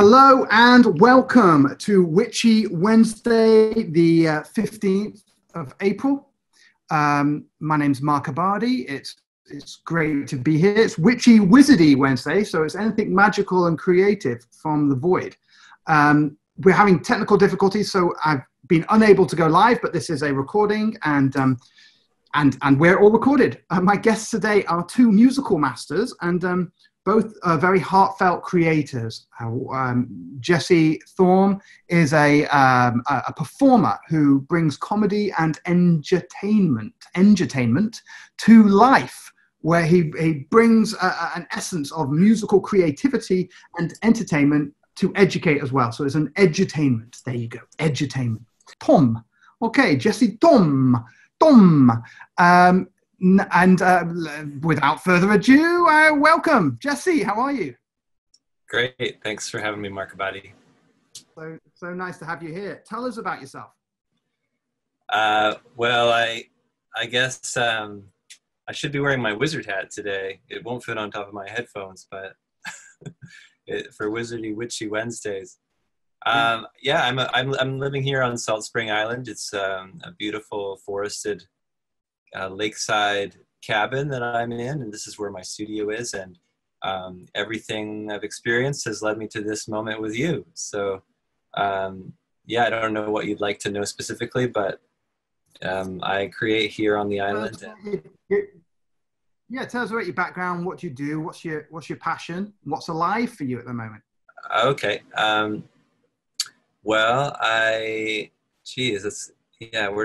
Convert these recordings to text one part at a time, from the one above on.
Hello and welcome to Witchy Wednesday, the 15th of April. My name's Mark Abadi. It's great to be here. It's Witchy Wizardy Wednesday, so it's anything magical and creative from the void. We're having technical difficulties, so I've been unable to go live, but this is a recording, and we're all recorded. My guests today are two musical masters, and both are very heartfelt creators. Jesse Thom is a performer who brings comedy and entertainment to life, where he brings an essence of musical creativity and entertainment to educate as well. So it's an edutainment. There you go, edutainment. Thom. Okay, Jesse Thom. Without further ado, welcome. Jesse, how are you? Great. Thanks for having me, Mark Abadi. So nice to have you here. Tell us about yourself. Well, I guess I should be wearing my wizard hat today. It won't fit on top of my headphones, but for Wizardy Witchy Wednesdays. Yeah, I'm living here on Salt Spring Island. It's a beautiful forested lakeside cabin that I'm in, and this is where my studio is, and everything I've experienced has led me to this moment with you. So yeah, I don't know what you'd like to know specifically, but I create here on the island. Yeah, tell us about your background, what you do, what's your passion, what's alive for you at the moment. Okay. Well, where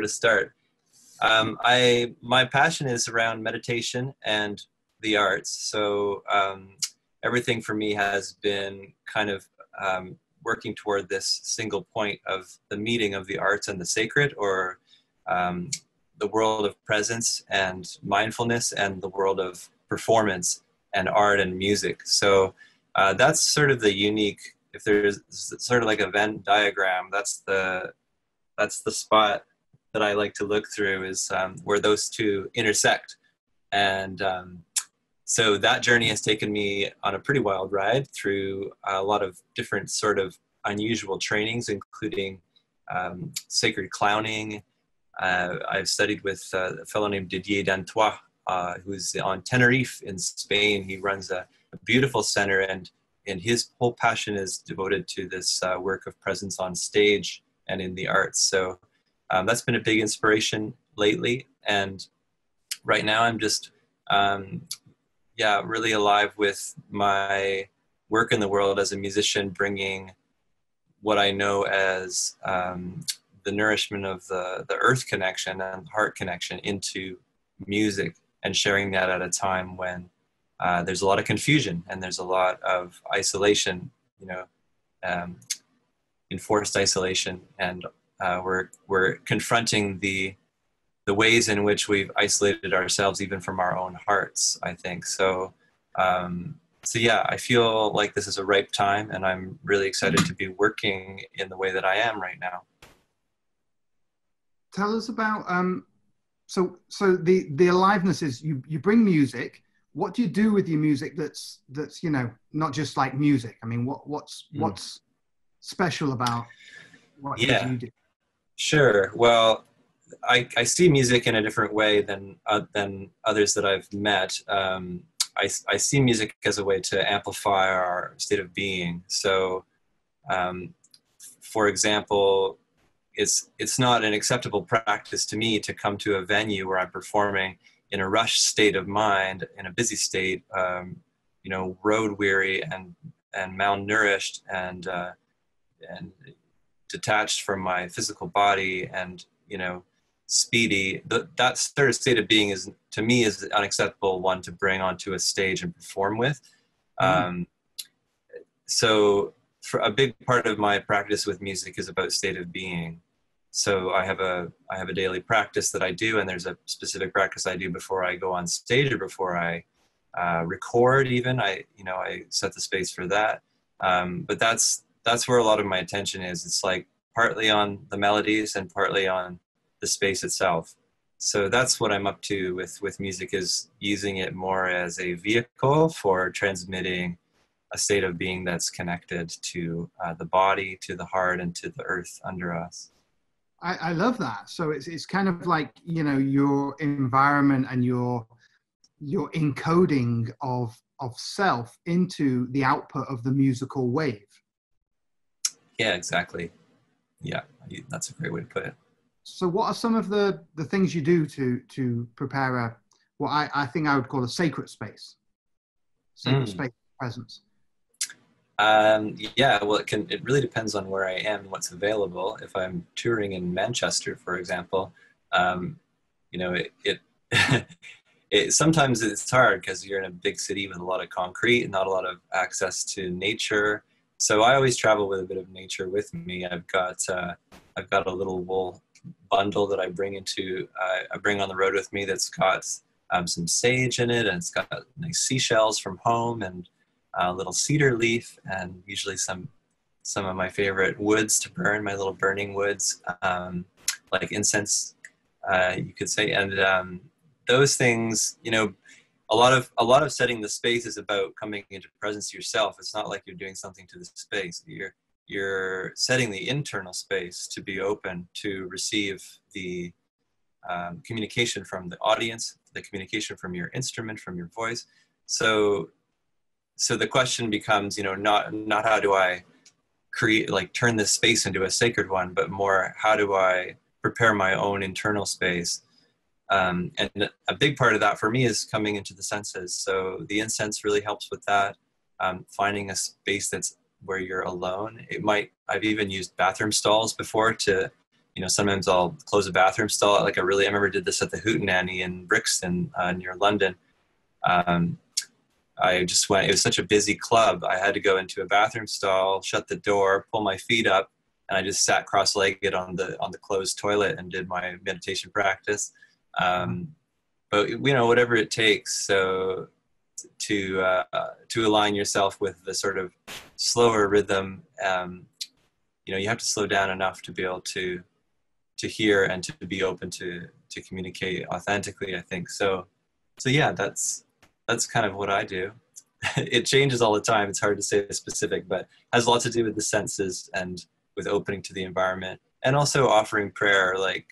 to start? My passion is around meditation and the arts. So everything for me has been kind of working toward this single point of the meeting of the arts and the sacred, or the world of presence and mindfulness and the world of performance and art and music. So that's sort of the unique, if there's sort of like a Venn diagram, that's the spot that I like to look through, is where those two intersect. And so that journey has taken me on a pretty wild ride through a lot of different sort of unusual trainings, including sacred clowning. I've studied with a fellow named Didier Dantois, who's on Tenerife in Spain. He runs a beautiful center, and his whole passion is devoted to this work of presence on stage and in the arts. So that's been a big inspiration lately. And right now I'm just, really alive with my work in the world as a musician, bringing what I know as the nourishment of the earth connection and heart connection into music, and sharing that at a time when there's a lot of confusion and there's a lot of isolation, enforced isolation, and we're confronting the ways in which we've isolated ourselves even from our own hearts, I think. So yeah, I feel like this is a ripe time, and I'm really excited to be working in the way that I am right now. Tell us about so the aliveness is you bring music. What do you do with your music that's not just like music? I mean, what's special about what you do? Sure. Well, I see music in a different way than others that I've met. I see music as a way to amplify our state of being. So, for example, it's not an acceptable practice to me to come to a venue where I'm performing in a rushed state of mind, in a busy state, road weary and malnourished and detached from my physical body and, speedy. That sort of state of being is, to me, is an unacceptable one to bring onto a stage and perform with. So for a big part of my practice with music is about state of being. So I have a daily practice that I do, and there's a specific practice I do before I go on stage or before I record even. I set the space for that. But that's where a lot of my attention is. It's like partly on the melodies and partly on the space itself. So that's what I'm up to with music, is using it more as a vehicle for transmitting a state of being that's connected to the body, to the heart, and to the earth under us. I love that. So it's kind of like, you know, your environment and your encoding of self into the output of the musical wave. Yeah, exactly. Yeah, that's a great way to put it. So what are some of the things you do to prepare what I think I would call a sacred space presence? Yeah, well, it really depends on where I am and what's available. If I'm touring in Manchester, for example, you know, sometimes it's hard because you're in a big city with a lot of concrete and not a lot of access to nature. So I always travel with a bit of nature with me. I've got a little wool bundle that I bring on the road with me that's got some sage in it, and it's got nice seashells from home, and a little cedar leaf, and usually some of my favorite woods to burn, my little burning woods, like incense, you could say. And those things, you know, a lot of setting the space is about coming into presence yourself. It's not like you're doing something to the space. You're setting the internal space to be open to receive the communication from the audience, the communication from your instrument, from your voice. So the question becomes, you know, not how do I create, like, turn this space into a sacred one, but more how do I prepare my own internal space. And a big part of that for me is coming into the senses. So the incense really helps with that. Finding a space that's where you're alone. I've even used bathroom stalls before to, you know, sometimes I'll close a bathroom stall. Like I remember did this at the Hootenanny in Brixton near London. I just went, it was such a busy club. I had to go into a bathroom stall, shut the door, pull my feet up, and I just sat cross-legged on the closed toilet and did my meditation practice. But you know, whatever it takes. So to align yourself with the sort of slower rhythm, you know, you have to slow down enough to be able to hear and to be open to communicate authentically, I think. So yeah, that's kind of what I do. It changes all the time. It's hard to say I but has a lot to do with the senses and with opening to the environment, and also offering prayer, like,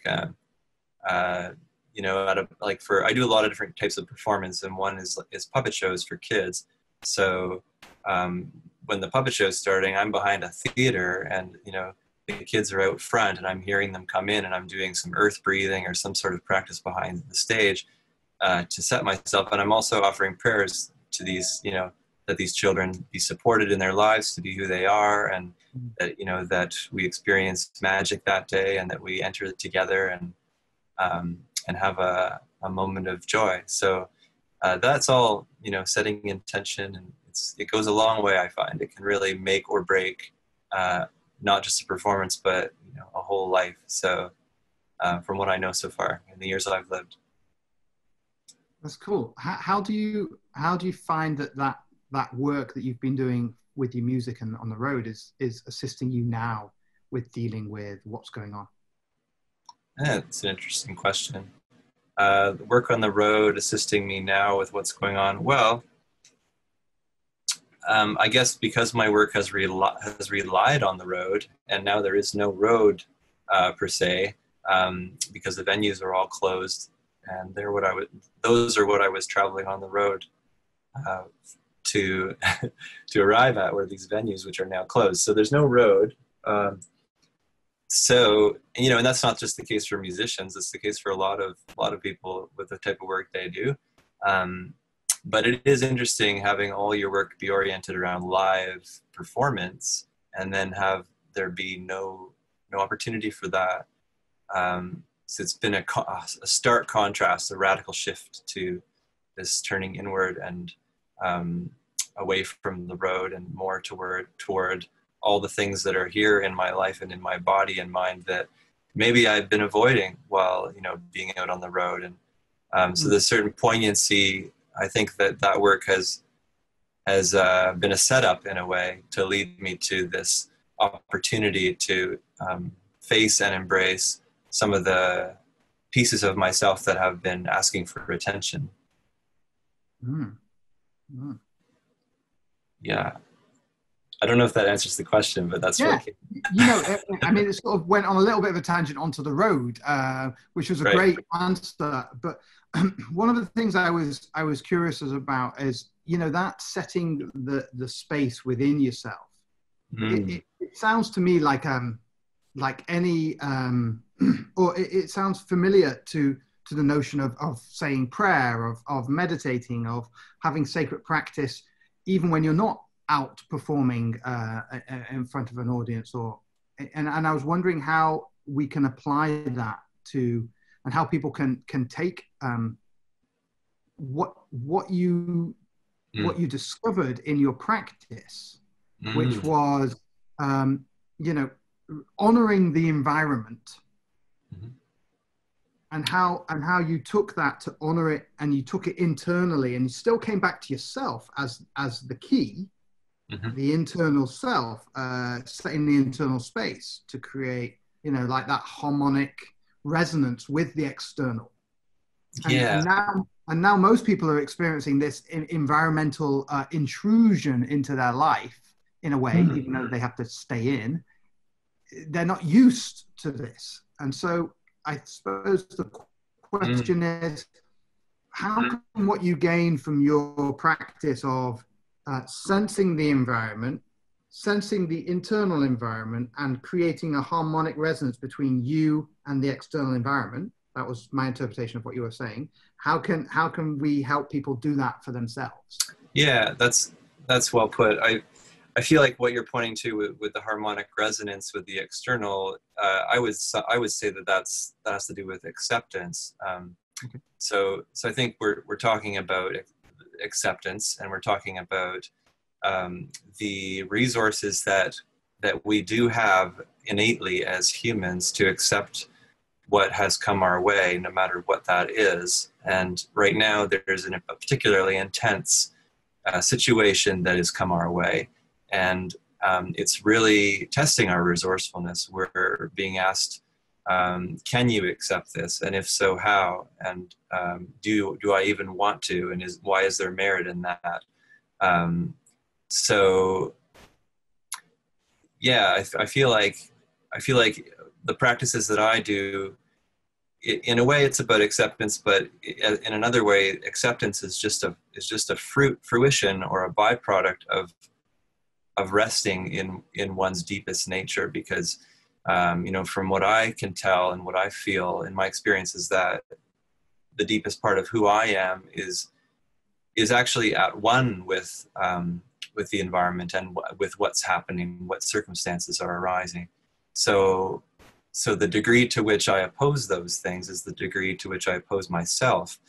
you know, I do a lot of different types of performance, and one is puppet shows for kids. So when the puppet show is starting, I'm behind a theater, and, you know, the kids are out front, and I'm hearing them come in, and I'm doing some earth breathing or some sort of practice behind the stage to set myself. And I'm also offering prayers to these, you know, that these children be supported in their lives to be who they are, and that, you know, that we experience magic that day, and that we enter it together and have a moment of joy. So that's all, you know, setting intention, and it goes a long way. I find it can really make or break not just a performance, but, you know, a whole life. So from what I know so far in the years that I've lived. That's cool. How do you find that work that you've been doing with your music and on the road is assisting you now with dealing with what's going on? Yeah, it's an interesting question. The work on the road assisting me now with what's going on. Well, I guess because my work has relied on the road, and now there is no road per se, because the venues are all closed, and those are what I was traveling on the road to arrive at, were these venues which are now closed. So there's no road. So, you know, and that's not just the case for musicians. It's the case for a lot of people with the type of work they do. But it is interesting having all your work be oriented around live performance, and then have there be no opportunity for that. So it's been a stark contrast, a radical shift to this turning inward and away from the road, and more toward all the things that are here in my life and in my body and mind that maybe I've been avoiding while, you know, being out on the road. And so there's certain poignancy. I think that work has been a setup in a way to lead me to this opportunity to face and embrace some of the pieces of myself that have been asking for attention. Yeah. I don't know if that answers the question, but that's Yeah, what came. you know, I mean, it sort of went on a little bit of a tangent onto the road, which was a Right. great answer. But one of the things I was curious about is, you know, that setting the space within yourself. It sounds to me like any or it sounds familiar to the notion of saying prayer, of meditating, of having sacred practice, even when you're not out performing in front of an audience. And I was wondering how we can apply that to, and how people can take what you discovered in your practice, which was you know, honoring the environment, and how you took that to honor it, and you took it internally, and you still came back to yourself as the key, the internal self, setting the internal space to create, you know, like that harmonic resonance with the external. And now most people are experiencing this environmental intrusion into their life in a way, even though they have to stay in. They're not used to this. And so I suppose the question is, how can what you gain from your practice of sensing the environment, sensing the internal environment, and creating a harmonic resonance between you and the external environment? That was my interpretation of what you were saying. How can we help people do that for themselves? Yeah, that's well put. I feel like what you're pointing to with the harmonic resonance with the external, I would say that has to do with acceptance. So I think we're talking about acceptance, and we're talking about the resources that we do have innately as humans to accept what has come our way, no matter what that is. And right now, there's a particularly intense situation that has come our way. And it's really testing our resourcefulness. We're being asked, can you accept this? And if so, how? And do I even want to? And why is there merit in that? So yeah, I feel like the practices that I do, in a way, it's about acceptance, but in another way, acceptance is just a fruition or a byproduct of resting in one's deepest nature. Because you know, from what I can tell and what I feel in my experience, is that the deepest part of who I am is actually at one with the environment and with what's happening, what circumstances are arising. So the degree to which I oppose those things is the degree to which I oppose myself.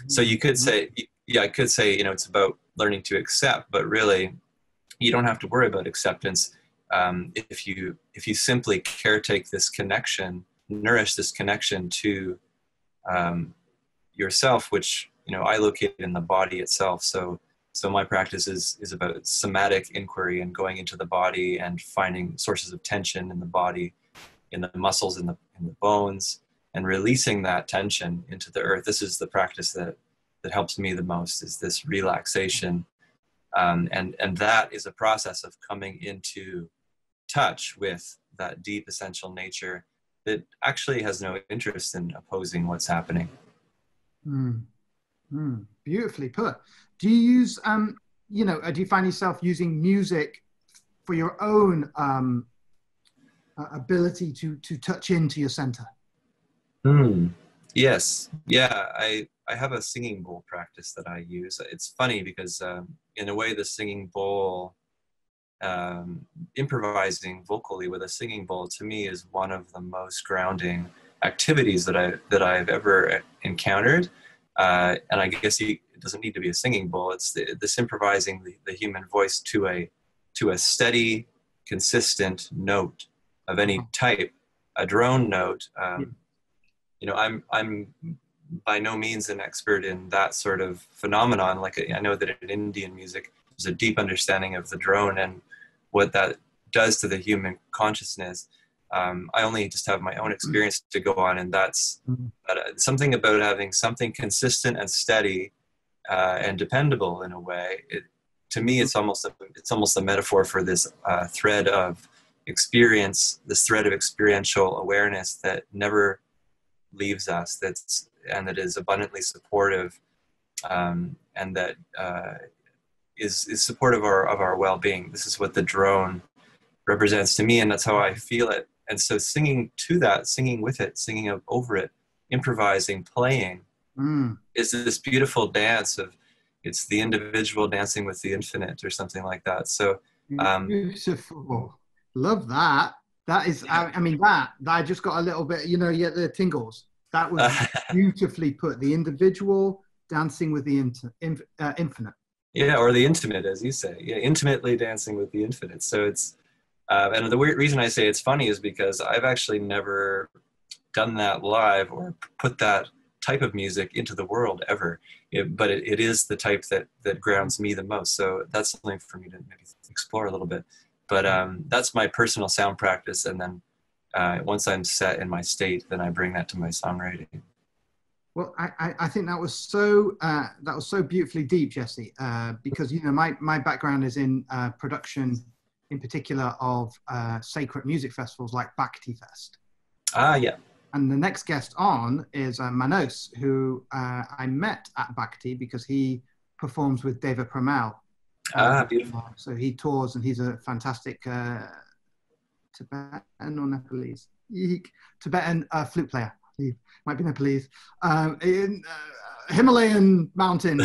So you could say, I could say, you know, it's about learning to accept, but really, you don't have to worry about acceptance if you simply caretake this connection, nourish this connection to yourself, which, you know, I locate in the body itself. So my practice is about somatic inquiry and going into the body and finding sources of tension in the body, in the muscles, in the bones, and releasing that tension into the earth. This is the practice that helps me the most, is this relaxation. And that is a process of coming into touch with that deep essential nature that actually has no interest in opposing what's happening. Beautifully put. Do you use, you know, do you find yourself using music for your own ability to touch into your center? Yes. Yeah. I have a singing bowl practice that I use. It's funny because in a way, the singing bowl, improvising vocally with a singing bowl, to me is one of the most grounding activities that I've ever encountered. And I guess it doesn't need to be a singing bowl. It's this improvising the human voice to a steady, consistent note of any type, a drone note. You know, I'm by no means an expert in that sort of phenomenon. Like, I know that in Indian music, there's a deep understanding of the drone and what that does to the human consciousness. I only just have my own experience to go on, and that's something about having something consistent and steady and dependable in a way. to me, it's almost a metaphor for this thread of experience, this thread of experiential awareness that never leaves us, and that is abundantly supportive, and that is supportive of our well-being. This is what the drone represents to me, and that's how I feel it. And so singing to that, singing with it, singing over it, improvising, playing, is this beautiful dance of, it's the individual dancing with the infinite or something like that. So beautiful. Love that. That is, I mean, that I just got a little bit, you know, you get the tingles. That was beautifully put. The individual dancing with the infinite. Yeah, or the intimate, as you say. Yeah, intimately dancing with the infinite. So it's, and the reason I say it's funny is because I've actually never done that live or put that type of music into the world ever. But it is the type that grounds me the most. So that's something for me to maybe explore a little bit. But that's my personal sound practice. And then once I'm set in my state, then I bring that to my songwriting. Well, I think that was so beautifully deep, Jesse, because, you know, my background is in production, in particular of sacred music festivals like Bhakti Fest. Ah, yeah. And the next guest on is Manos, who I met at Bhakti because he performs with Deva Premal. Beautiful. So he tours, and he's a fantastic Tibetan or Nepalese? Tibetan flute player. He might be Nepalese. In Himalayan mountain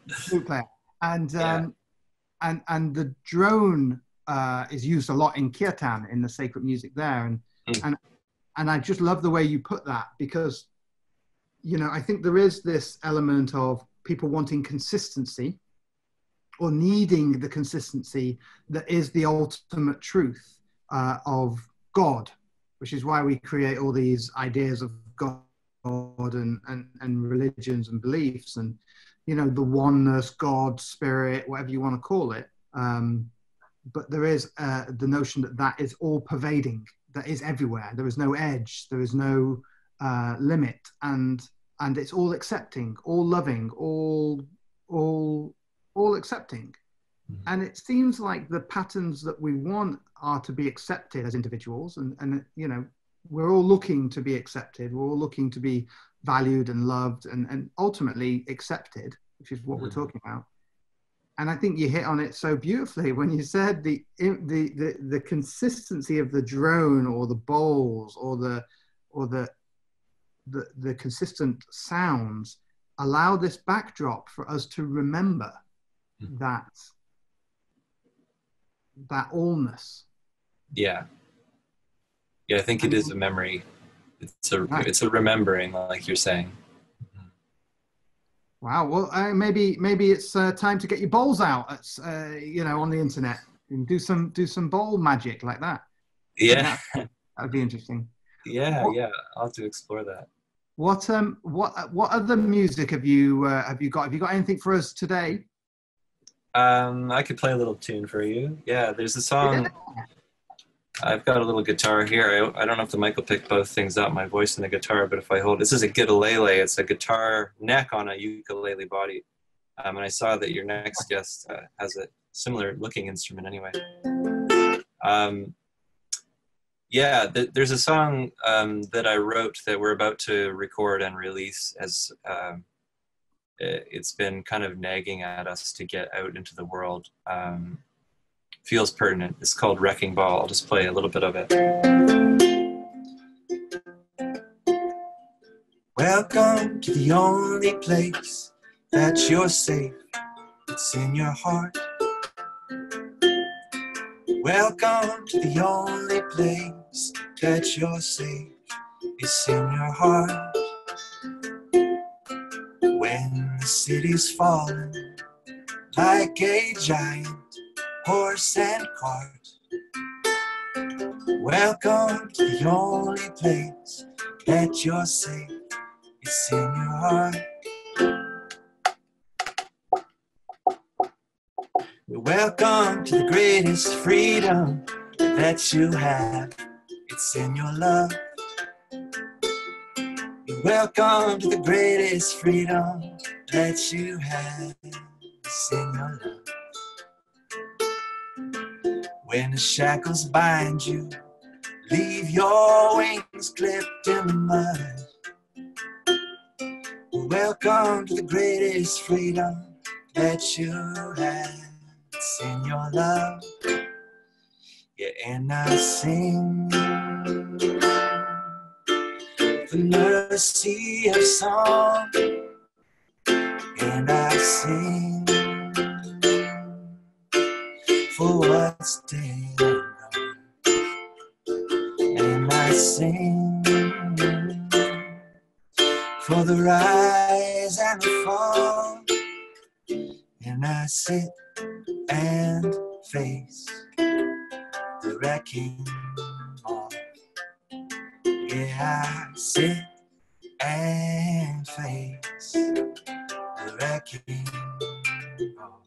flute player. And the drone is used a lot in kirtan, in the sacred music there. And I just love the way you put that, because, you know, I think there is this element of people wanting consistency, or needing the consistency that is the ultimate truth of God, which is why we create all these ideas of God and religions and beliefs, and, you know, the oneness, God, spirit, whatever you want to call it. But there is the notion that is all pervading, that is everywhere. There is no edge, there is no limit, and it's all accepting, all loving, all accepting. And it seems like the patterns that we want are to be accepted as individuals, and you know, we're all looking to be accepted, we're all looking to be valued and loved and ultimately accepted, which is what we're talking about. And I think you hit on it so beautifully when you said the consistency of the drone, or the bowls, or the consistent sounds allow this backdrop for us to remember that allness. Yeah, I think it is a memory. It's a remembering, like you're saying. Wow. Well, maybe it's time to get your bowls out, you know, on the internet, and do some bowl magic like that. Yeah, that'd be interesting. Yeah, I'll have to explore that. What other music have you got? Have you got anything for us today? I could play a little tune for you. Yeah, there's a song. Yeah. I've got a little guitar here. I don't know if the mic will pick both things up, my voice and the guitar, but if I hold, this is a guitarlele. It's a guitar neck on a ukulele body. And I saw that your next guest has a similar looking instrument anyway. Yeah, there's a song that I wrote that we're about to record and release, as it's been kind of nagging at us to get out into the world. Feels pertinent. It's called Wrecking Ball. I'll just play a little bit of it. Welcome to the only place that you're safe. It's in your heart. Welcome to the only place that you're safe. It's in your heart. When the city's falling like a giant horse and cart, welcome to the only place that you're safe. It's in your heart. Welcome to the greatest freedom that you have. It's in your love. Welcome to the greatest freedom that you have. It's in your love. when the shackles bind you, leave your wings clipped in the mud. Welcome to the greatest freedom that you have. It's in your love. Yeah, and I sing the mercy of song, and I sing for what's dead and gone, and I sing for the rise and the fall, and I sit and face the wrecking ball. Yeah, I sit and face the wrecking ball.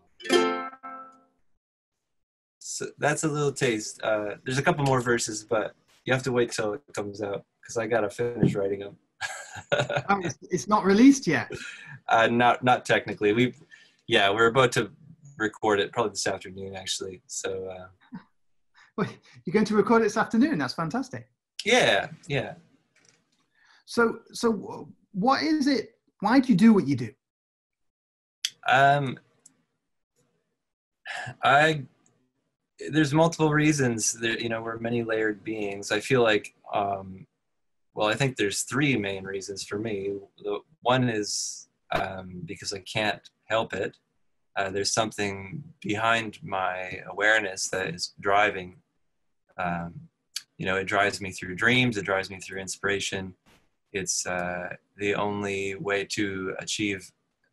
So that's a little taste. There's a couple more verses, but you have to wait till it comes out because I gotta finish writing them. Oh, it's not released yet. Not technically. We're about to record it probably this afternoon, actually. So. Well, you're going to record it this afternoon. That's fantastic. Yeah. So what is it? Why do you do what you do? There's multiple reasons. We're many layered beings. I feel like, I think there's three main reasons for me. The one is because I can't help it. There's something behind my awareness that is driving. It drives me through dreams. It drives me through inspiration. It's the only way to achieve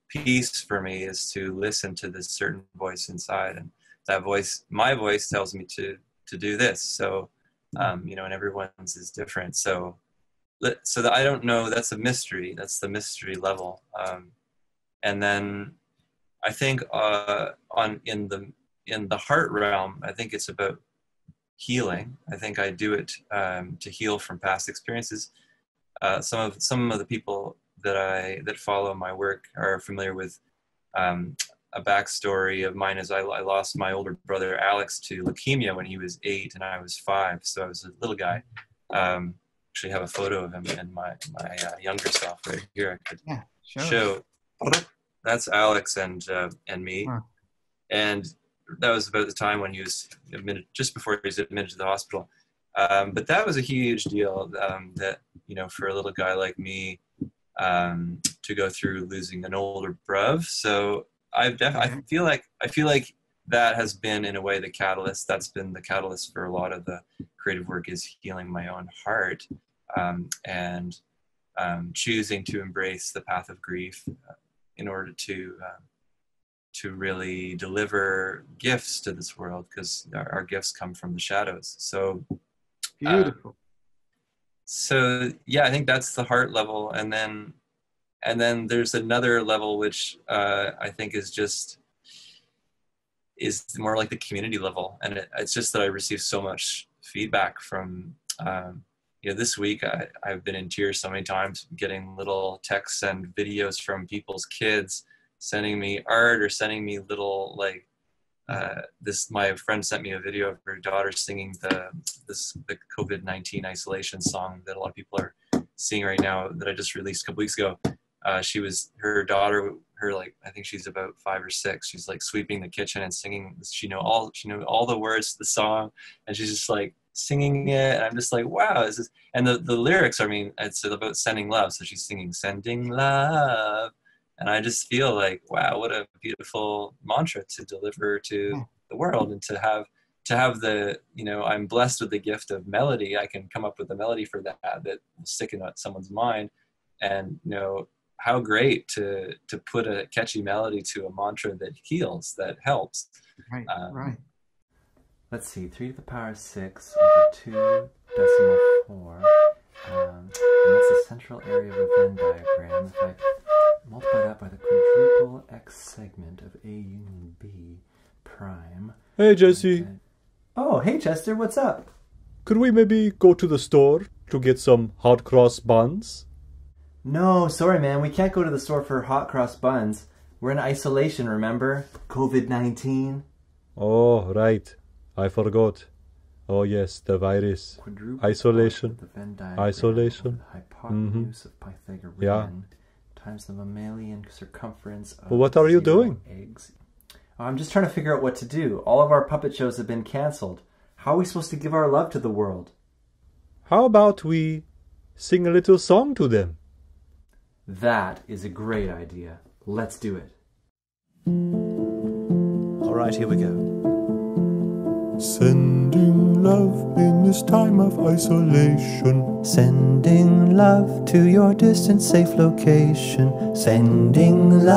peace for me is to listen to this certain voice inside, and that voice, my voice, tells me to do this. So, and everyone's is different. So that I don't know. That's a mystery. That's the mystery level. And then I think in the heart realm, I think it's about healing. I think I do it to heal from past experiences. Some of the people that follow my work are familiar with a backstory of mine. As I lost my older brother Alex to leukemia when he was 8 and I was 5, so I was a little guy. Actually have a photo of him and my younger self right here. I could show. That's Alex and me. Wow. And that was about the time when he was admitted, just before he was admitted to the hospital. But that was a huge deal, that, for a little guy like me, to go through losing an older bruv. So I feel like that has been, in a way, the catalyst. That's been the catalyst for a lot of the creative work, is healing my own heart, and choosing to embrace the path of grief in order to really deliver gifts to this world, because our gifts come from the shadows. So beautiful. I think that's the heart level, and then there's another level which I think is more like the community level, and it's just that I receive so much feedback from this week I've been in tears so many times, getting little texts and videos from people's kids sending me art, or sending me little, like, my friend sent me a video of her daughter singing the COVID-19 isolation song that a lot of people are singing right now, that I just released a couple weeks ago. Her daughter, I think she's about 5 or 6. She's like sweeping the kitchen and singing. She know all the words to the song, and she's just like singing it. And I'm just like, wow, and the lyrics, I mean, it's about sending love. So she's singing "Sending Love." And I just feel like, wow, what a beautiful mantra to deliver to the world, and to have the, I'm blessed with the gift of melody. I can come up with a melody for that will stick in someone's mind. And, how great to put a catchy melody to a mantra that heals, that helps. Right, right. Let's see, 3 to the power 6 over 2.4. And that's the central area of a Venn diagram. If I multiply that by the quadruple x segment of A union B prime. Hey, Jesse. Oh, hey, Chester, what's up? Could we maybe go to the store to get some hot cross buns? No, sorry, man. We can't go to the store for hot cross buns. We're in isolation, remember? COVID-19. Oh, right. I forgot. Oh yes, the virus. Quadruple Isolation. the Venn diagram Isolation. of the hypotenuse of Pythagorean Yeah. times the mammalian circumference of Well, what are you 0 doing? eggs. I'm just trying to figure out what to do. All of our puppet shows have been cancelled. How are we supposed to give our love to the world? How about we sing a little song to them? That is a great idea. Let's do it. All right, here we go. Sending love in this time of isolation. Sending love to your distant safe location. Sending love.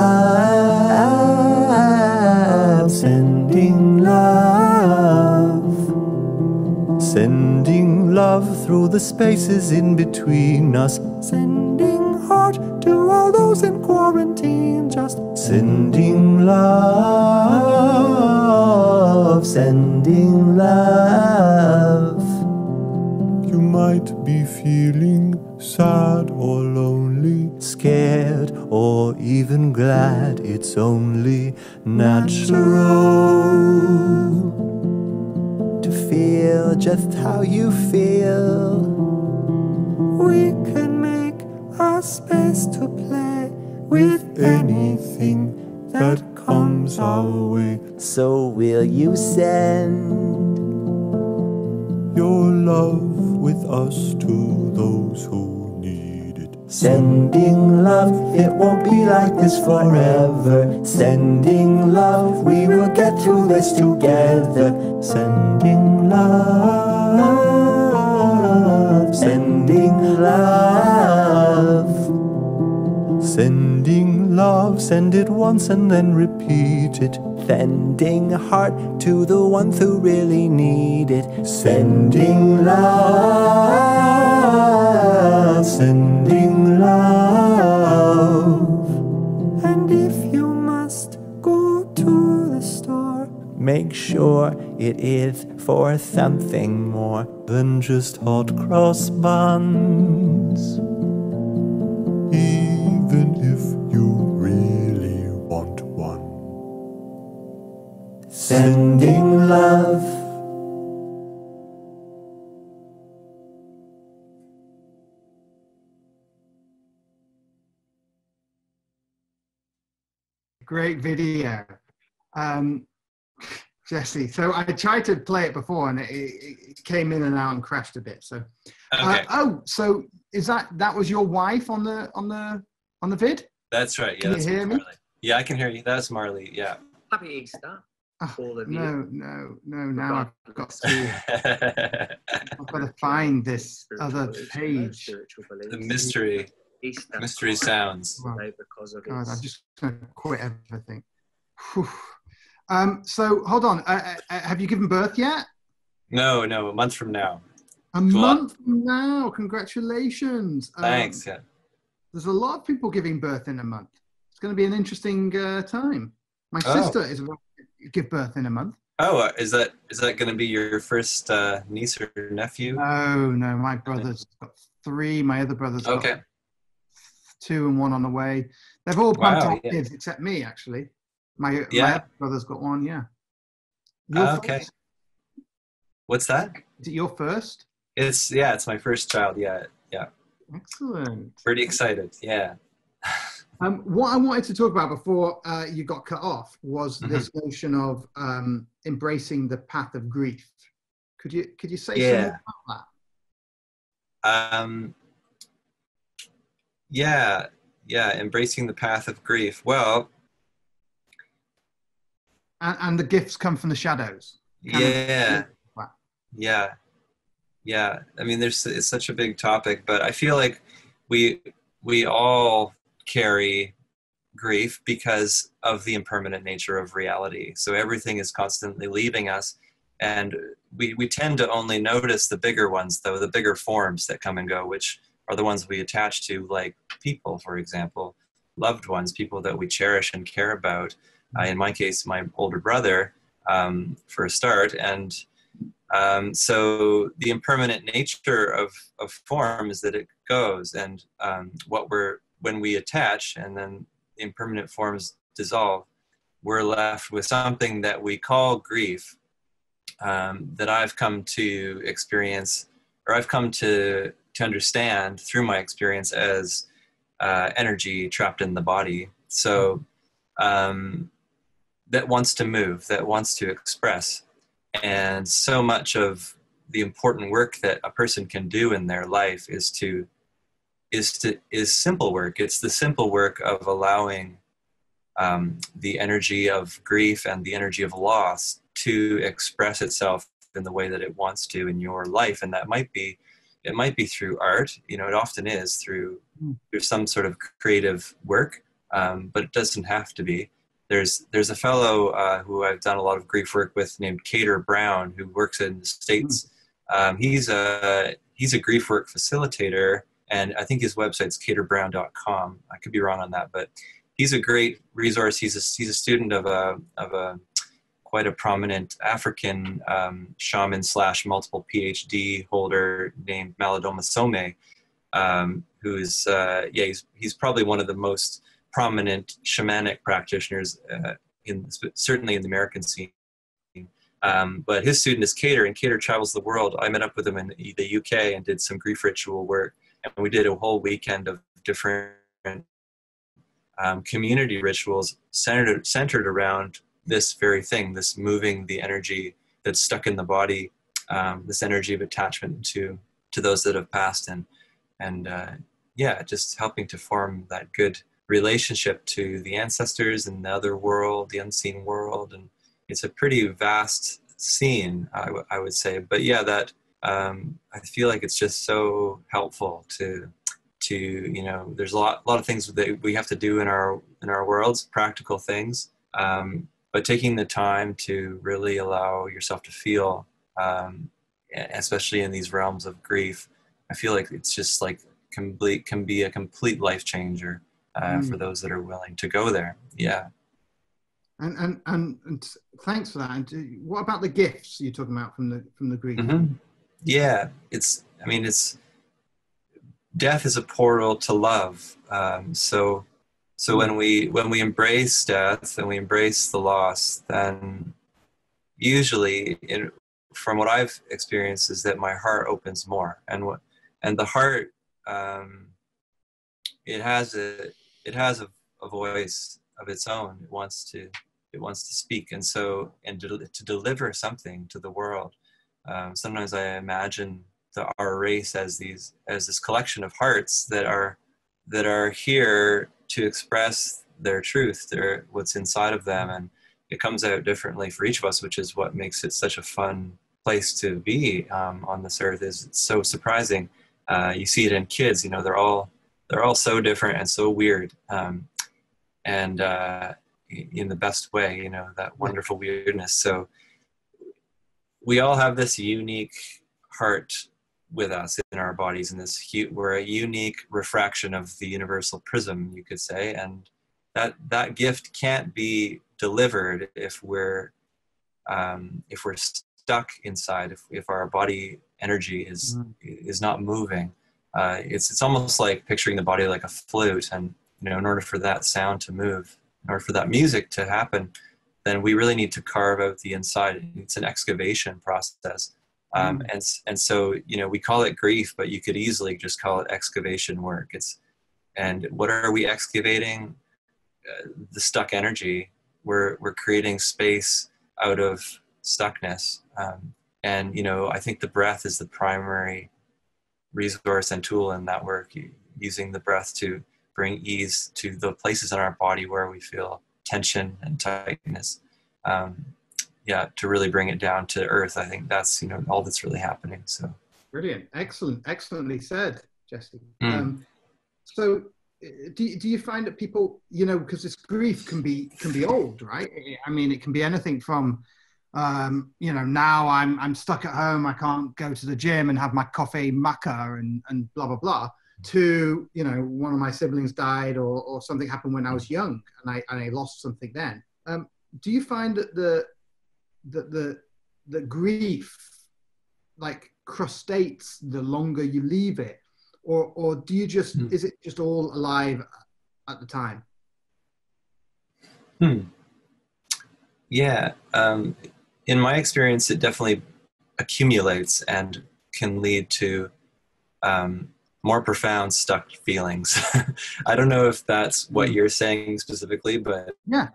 Sending love. Sending love through the spaces in between us. Sending heart to all those in quarantine. Just sending love. Sending love. You might be feeling sad or lonely, Scared or even glad. It's only natural to feel just how you feel. we can make a space to play with anything that comes our way. So will you send Your love with us to those who need it. sending love? It won't be like this forever. Sending love, we will get through this together. Sending love. Sending love. Sending love, send it once and then repeat it. Sending heart to the ones who really need it. Sending love. Sending love. And if you must go to the store, Make sure it is for something more than just hot cross buns. Even if you really want one. Sending love. Great video. Jesse, so I tried to play it before and it came in and out and crashed a bit. So, Okay. oh, so is that was your wife on the vid? That's right. Yeah, Can you that's hear me? Marley. Yeah, I can hear you. That's Marley. Yeah. Happy Easter, Oh, all of you. no. Now I've got to find this other page. The mystery Easter. mystery sounds. Right. Because of God, its I'm just going to quit everything. Whew. So hold on. Have you given birth yet? No, a month from now. A month from now. Congratulations. Thanks. Yeah. There's a lot of people giving birth in a month. It's going to be an interesting time. My Oh. sister is about to give birth in a month. Oh, is that going to be your first niece or nephew? Oh, no. My brother's got 3. My other brother's got Okay. 2 and 1 on the way. They've all Wow, pumped out yeah. kids except me, actually. My Yeah. other brother's got 1, yeah. Your Okay. first? What's that? Is it your first? It's my first child. Yeah. Excellent. Pretty excited. Yeah. What I wanted to talk about before you got cut off was this notion of embracing the path of grief. Could you say something about that? Yeah. Embracing the path of grief. Well, And the gifts come from the shadows. yeah. I mean, it's such a big topic, but I feel like we all carry grief because of the impermanent nature of reality. So everything is constantly leaving us, and we tend to only notice the bigger ones, though, the bigger forms that come and go, which are the ones we attach to, like people, for example, loved ones, people that we cherish and care about. In my case, my older brother, for a start, and so the impermanent nature of form is that it goes, and when we attach and then the impermanent forms dissolve, we're left with something that we call grief. that I've come to experience, or I've come to understand through my experience as energy trapped in the body. So that wants to move, that wants to express. And so much of the important work that a person can do in their life is simple work. It's the simple work of allowing the energy of grief and the energy of loss to express itself in the way that it wants to in your life. And that might be through art. It often is through some sort of creative work, but it doesn't have to be. There's a fellow who I've done a lot of grief work with named Cater Brown, who works in the States. He's a grief work facilitator, and I think his website's caterbrown.com. I could be wrong on that, but he's a great resource. He's a student of a quite a prominent African shaman / multiple PhD holder named Malidoma Some, who's he's probably one of the most prominent shamanic practitioners certainly in the American scene. But his student is Cater, and Cater travels the world. I met up with him in the UK and did some grief ritual work, and we did a whole weekend of different community rituals centered around this very thing, this moving the energy that's stuck in the body, this energy of attachment to those that have passed, and just helping to form that good relationship to the ancestors and the other world, the unseen world. And it's a pretty vast scene, I would say. But yeah, that I feel like it's just so helpful to there's a lot of things that we have to do in our worlds, practical things, but taking the time to really allow yourself to feel, especially in these realms of grief, I feel like it's just like can be a complete life changer for those that are willing to go there. Yeah. And thanks for that. And what about the gifts you're talking about from the grief? Yeah, it's death is a portal to love. So when we embrace death and we embrace the loss, then usually, from what I've experienced, is that my heart opens more, and the heart, it has a voice of its own. It wants to speak, and to deliver something to the world. Sometimes I imagine our race as this collection of hearts that are here to express their truth, what's inside of them, and it comes out differently for each of us, which is what makes it such a fun place to be on this earth. It's so surprising. You see it in kids. They're all so different and so weird, and in the best way. That wonderful weirdness. So we all have this unique heart with us in our bodies, and we're a unique refraction of the universal prism, you could say, and that gift can't be delivered if we're stuck inside, if our body energy is not moving. It's almost like picturing the body like a flute, and in order for that sound to move, in order for that music to happen, then we really need to carve out the inside. It's an excavation process. And so, we call it grief, but you could easily just call it excavation work. And what are we excavating? The stuck energy. We're creating space out of stuckness. And I think the breath is the primary resource and tool in that work, using the breath to bring ease to the places in our body where we feel tension and tightness. To really bring it down to earth. I think that's all that's really happening. So brilliant, excellently said, Jesse. So do you find that people, because this grief can be old, right? I mean, it can be anything from now I'm stuck at home, I can't go to the gym and have my coffee maca and blah blah blah, to one of my siblings died, or something happened when I was young and I lost something then. Do you find that the grief like crustates the longer you leave it, or do you just is it just all alive at the time? in my experience, it definitely accumulates and can lead to more profound stuck feelings. I don't know if that's what you're saying specifically, but yeah,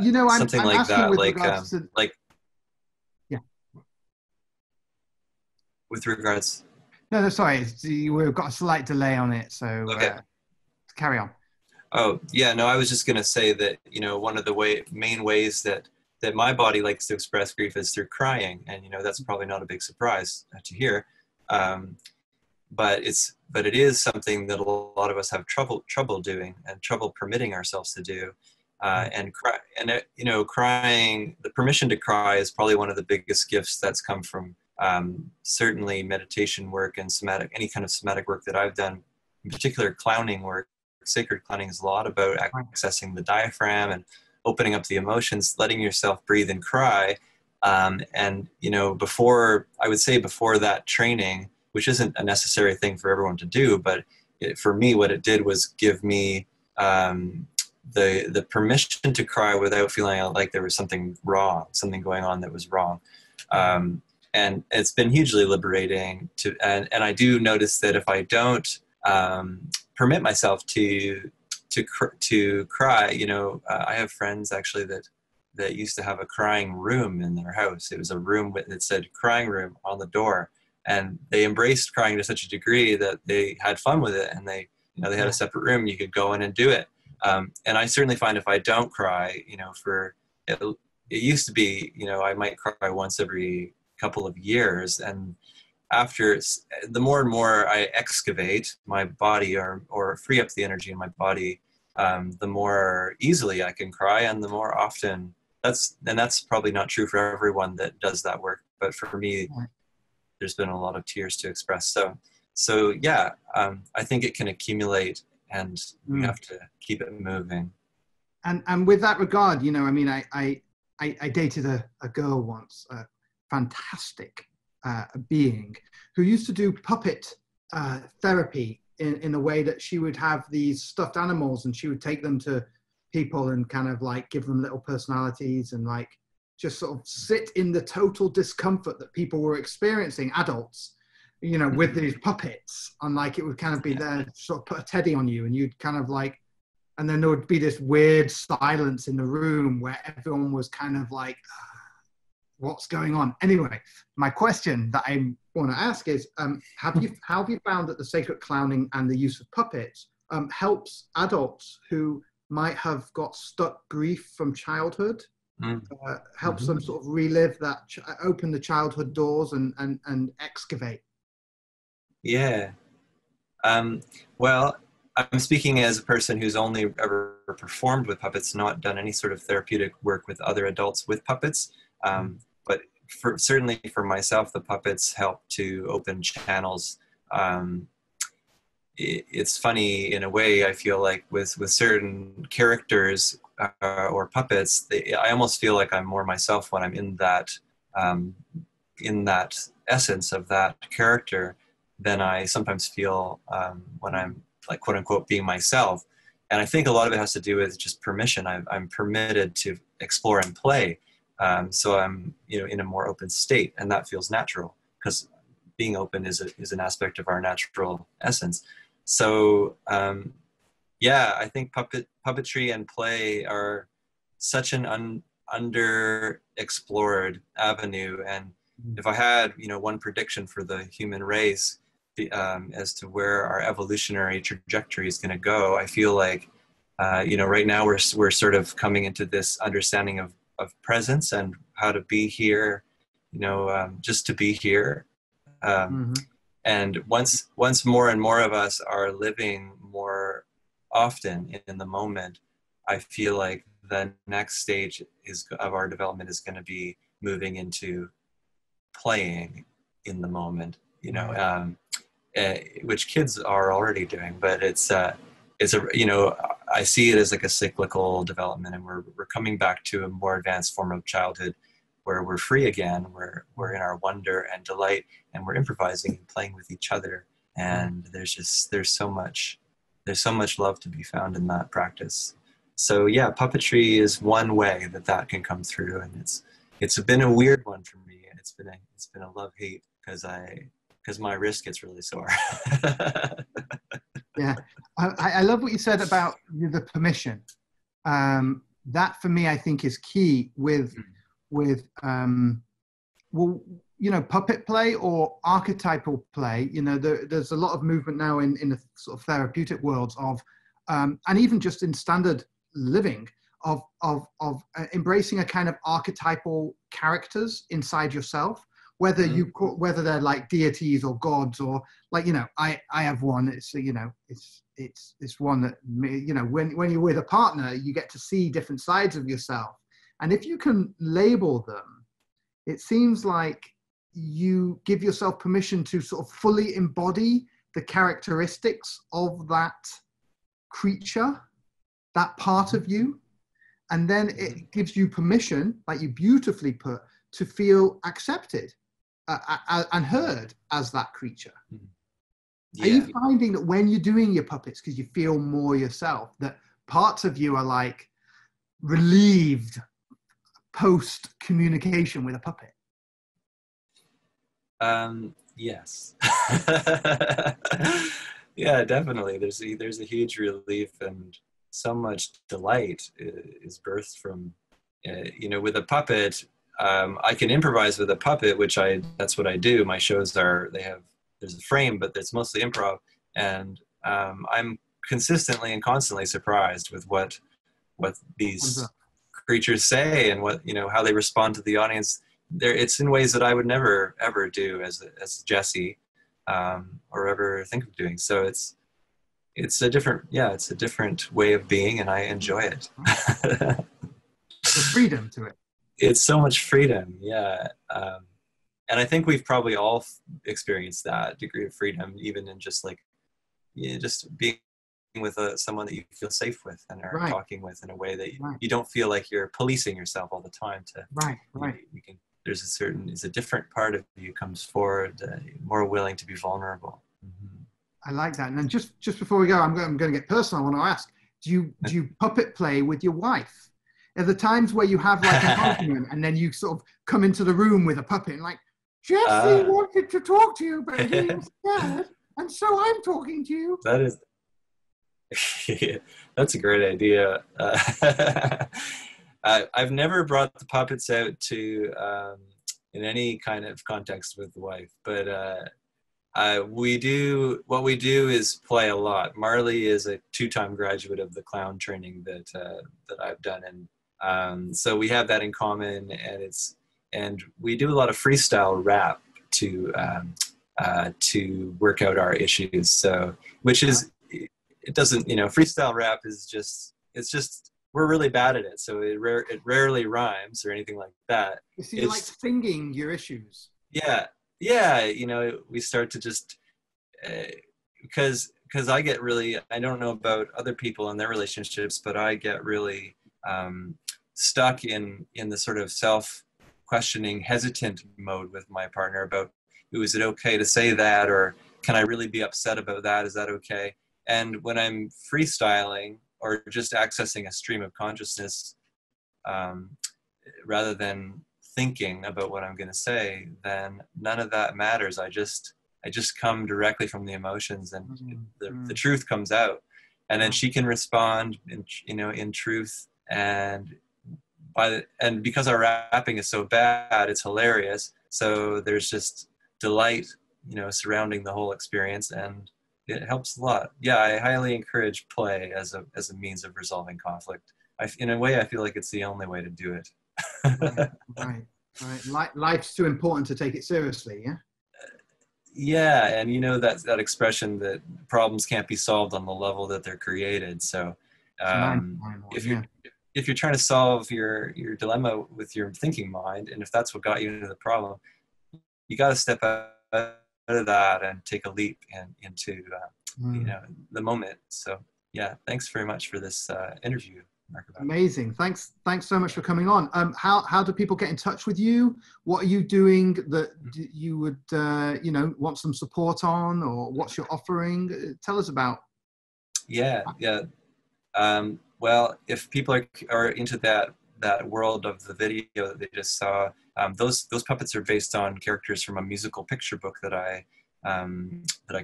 you know, I'm something like asking that, with like regards to yeah. With regards. No, sorry, we've got a slight delay on it, so Okay. Carry on. Oh yeah, no, I was just gonna say that, you know, one of the main ways that my body likes to express grief is through crying, and you know that's probably not a big surprise to hear, but it is something that a lot of us have trouble doing and trouble permitting ourselves to do, and cry, and you know, crying, the permission to cry is probably one of the biggest gifts that's come from certainly meditation work and any kind of somatic work that I've done, in particular clowning work. Sacred clowning is a lot about accessing the diaphragm and opening up the emotions, letting yourself breathe and cry. And, you know, before that training, which isn't a necessary thing for everyone to do, but for me, what it did was give me the permission to cry without feeling like there was something going on that was wrong. And it's been hugely liberating and I do notice that if I don't permit myself to cry, you know, I have friends actually that used to have a crying room in their house. It was a room that said crying room on the door, and they embraced crying to such a degree that they had fun with it, and they had a separate room you could go in and do it. And I certainly find if I don't cry, you know, it used to be, you know, I might cry once every couple of years, and after the more and more I excavate my body or free up the energy in my body, the more easily I can cry, and the more often. That's probably not true for everyone that does that work, but for me, there's been a lot of tears to express. So yeah, I think it can accumulate, and we have to keep it moving. And with that regard, you know, I mean, I dated a girl once, a fantastic being, who used to do puppet therapy in a way that she would have these stuffed animals and she would take them to people and kind of like give them little personalities and like just sort of sit in the total discomfort that people were experiencing, adults, you know, with these puppets. And like it would kind of be there, sort of put a teddy on you and you'd kind of like, and then there would be this weird silence in the room where everyone was kind of like, what's going on? Anyway, my question that I want to ask is, how have you found that the sacred clowning and the use of puppets helps adults who might have got stuck grief from childhood, helps them sort of relive that, open the childhood doors and excavate? Yeah. Well, I'm speaking as a person who's only ever performed with puppets, not done any sort of therapeutic work with other adults with puppets. But certainly for myself, the puppets help to open channels. It's funny in a way, I feel like with certain characters or puppets, I almost feel like I'm more myself when I'm in that essence of that character than I sometimes feel when I'm like quote unquote being myself. And I think a lot of it has to do with just permission. I'm permitted to explore and play. So I'm, you know, in a more open state, and that feels natural because being open is an aspect of our natural essence. So yeah, I think puppetry and play are such an underexplored avenue. And if I had, you know, one prediction for the human race as to where our evolutionary trajectory is going to go, I feel like, you know, right now we're sort of coming into this understanding of presence and how to be here, you know, just to be here. And once more and more of us are living more often in the moment, I feel like the next stage of our development is going to be moving into playing in the moment, you know, which kids are already doing, but it's a, you know, I see it as like a cyclical development, and we're coming back to a more advanced form of childhood where we're free again, we're in our wonder and delight, and we're improvising and playing with each other. And there's so much love to be found in that practice. So yeah, puppetry is one way that can come through, and it's been a weird one for me. It's been a love-hate because my wrist gets really sore. Yeah, I love what you said about the permission. That for me, I think, is key with well, you know, puppet play or archetypal play. You know, there's a lot of movement now in the sort of therapeutic worlds of, and even just in standard living, of embracing a kind of archetypal characters inside yourself. Whether whether they're like deities or gods, or like, you know, I have one. It's, you know, it's one that, you know, when you're with a partner, you get to see different sides of yourself, and if you can label them, it seems like you give yourself permission to sort of fully embody the characteristics of that creature, that part of you, and then it gives you permission, like you beautifully put, to feel accepted and heard as that creature. Yeah. Are you finding that when you're doing your puppets, because you feel more yourself, that parts of you are like relieved post communication with a puppet? Yes. Yeah, definitely. There's a huge relief, and so much delight is birthed from, you know, with a puppet. I can improvise with a puppet, that's what I do. My shows there's a frame, but it's mostly improv. And I'm consistently and constantly surprised with what these creatures say, and what, you know, how they respond to the audience. It's in ways that I would never, ever do as Jesse, or ever think of doing. So it's a different way of being, and I enjoy it. The freedom to it. It's so much freedom, yeah. And I think we've probably all experienced that degree of freedom, even in just like, you know, just being with someone that you feel safe with and are talking with in a way that you don't feel like you're policing yourself all the time. There's a different part of you comes forward, more willing to be vulnerable. Mm-hmm. I like that. And then just before we go, I'm going to get personal. I want to ask, do you puppet play with your wife? Are there times where you have like an argument and then you sort of come into the room with a puppet and like, Jesse wanted to talk to you, but he was scared, and so I'm talking to you? That's a great idea. I've never brought the puppets out to in any kind of context with the wife, but what we do is play a lot. Marley is a 2-time graduate of the clown training that I've done, and so we have that in common, and we do a lot of freestyle rap to work out our issues. So, it doesn't, you know, freestyle rap is just we're really bad at it, so it rarely rhymes or anything like that. You see, like singing your issues. Yeah, you know, we start to just because I get really, I don't know about other people and their relationships, but I get really stuck in the sort of self-questioning, hesitant mode with my partner about, is it okay to say that, or can I really be upset about that? Is that okay? And when I'm freestyling or just accessing a stream of consciousness, rather than thinking about what I'm going to say, then none of that matters. I just come directly from the emotions, and the truth comes out, and then she can respond in truth. And because our rapping is so bad, it's hilarious. So there's just delight, you know, surrounding the whole experience, and it helps a lot. Yeah, I highly encourage play as a means of resolving conflict. In a way, I feel like it's the only way to do it. Right. Life's too important to take it seriously, yeah? Yeah, and you know that expression that problems can't be solved on the level that they're created. So if you're trying to solve your dilemma with your thinking mind, and if that's what got you into the problem, you got to step out of that and take a leap into you know, the moment. So yeah, thanks very much for this interview, Mark. Amazing. Thanks so much for coming on. How do people get in touch with you? What are you doing that you would you know, want some support on, or what's your offering? Tell us about. Yeah. Well, if people are into that that world of the video that they just saw, those puppets are based on characters from a musical picture book that I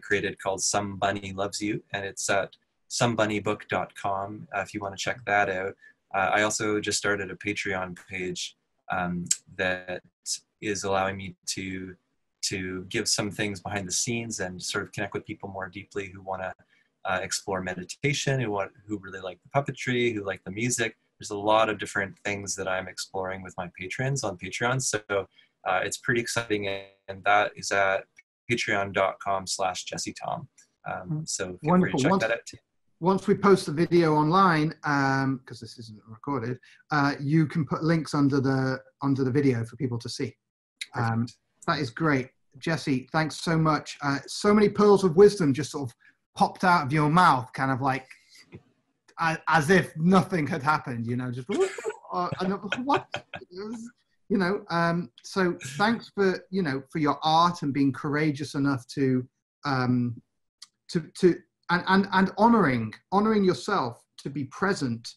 created called Some Bunny Loves You, and it's at somebunnybook.com if you want to check that out. I also just started a Patreon page that is allowing me to give some things behind the scenes and sort of connect with people more deeply who want to explore meditation, who really like the puppetry, who like the music. There's a lot of different things that I'm exploring with my patrons on Patreon. So it's pretty exciting, and that is at patreon.com/JesseThom. So feel free to check that out too. Once we post the video online, because this isn't recorded, you can put links under the video for people to see. That is great. Jesse, thanks so much. So many pearls of wisdom just sort of popped out of your mouth, kind of like as if nothing had happened, you know, just what? You know, so thanks for, you know, for your art and being courageous enough to honoring yourself, to be present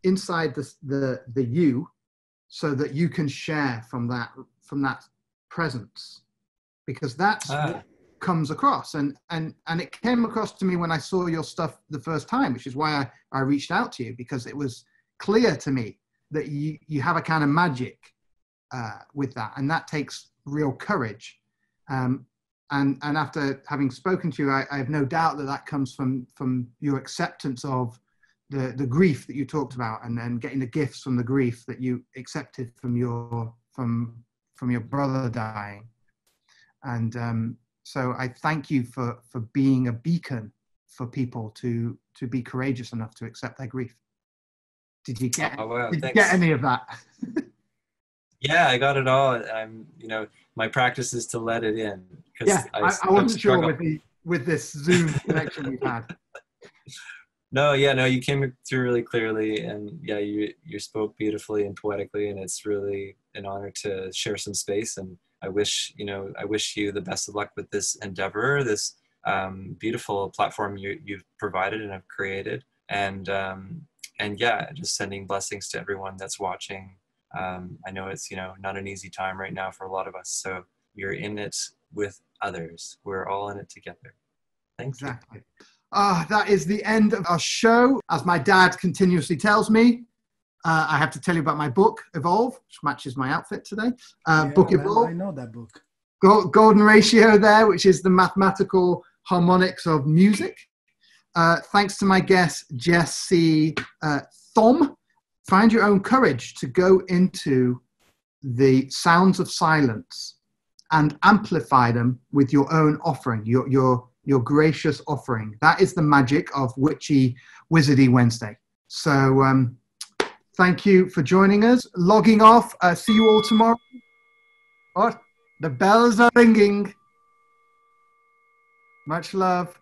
inside the you, so that you can share from that presence, because that's what comes across. And it came across to me when I saw your stuff the first time, which is why I reached out to you, because it was clear to me that you have a kind of magic with that, and that takes real courage. And after having spoken to you, I have no doubt that comes from your acceptance of the grief that you talked about, and then getting the gifts from the grief that you accepted from your brother dying. And so I thank you for being a beacon for people to be courageous enough to accept their grief. Did you get any of that? Yeah, I got it all. You know, my practice is to let it in. Yeah, I wasn't sure with this Zoom connection we've had. No, you came through really clearly, and yeah, you spoke beautifully and poetically, and it's really an honor to share some space. And I wish you the best of luck with this endeavor, this beautiful platform you've provided and have created. And yeah, just sending blessings to everyone that's watching. I know it's, you know, not an easy time right now for a lot of us. So you're in it with others. We're all in it together. Thanks. Exactly. That is the end of our show. As my dad continuously tells me, I have to tell you about my book, Evolve, which matches my outfit today. Book Evolve. I know that book. Golden Ratio there, which is the mathematical harmonics of music. Thanks to my guest, Jesse Thom. Find your own courage to go into the sounds of silence and amplify them with your own offering, your gracious offering. That is the magic of Witchy Wizardy Wednesday. So thank you for joining us. Logging off. See you all tomorrow. What? The bells are ringing. Much love.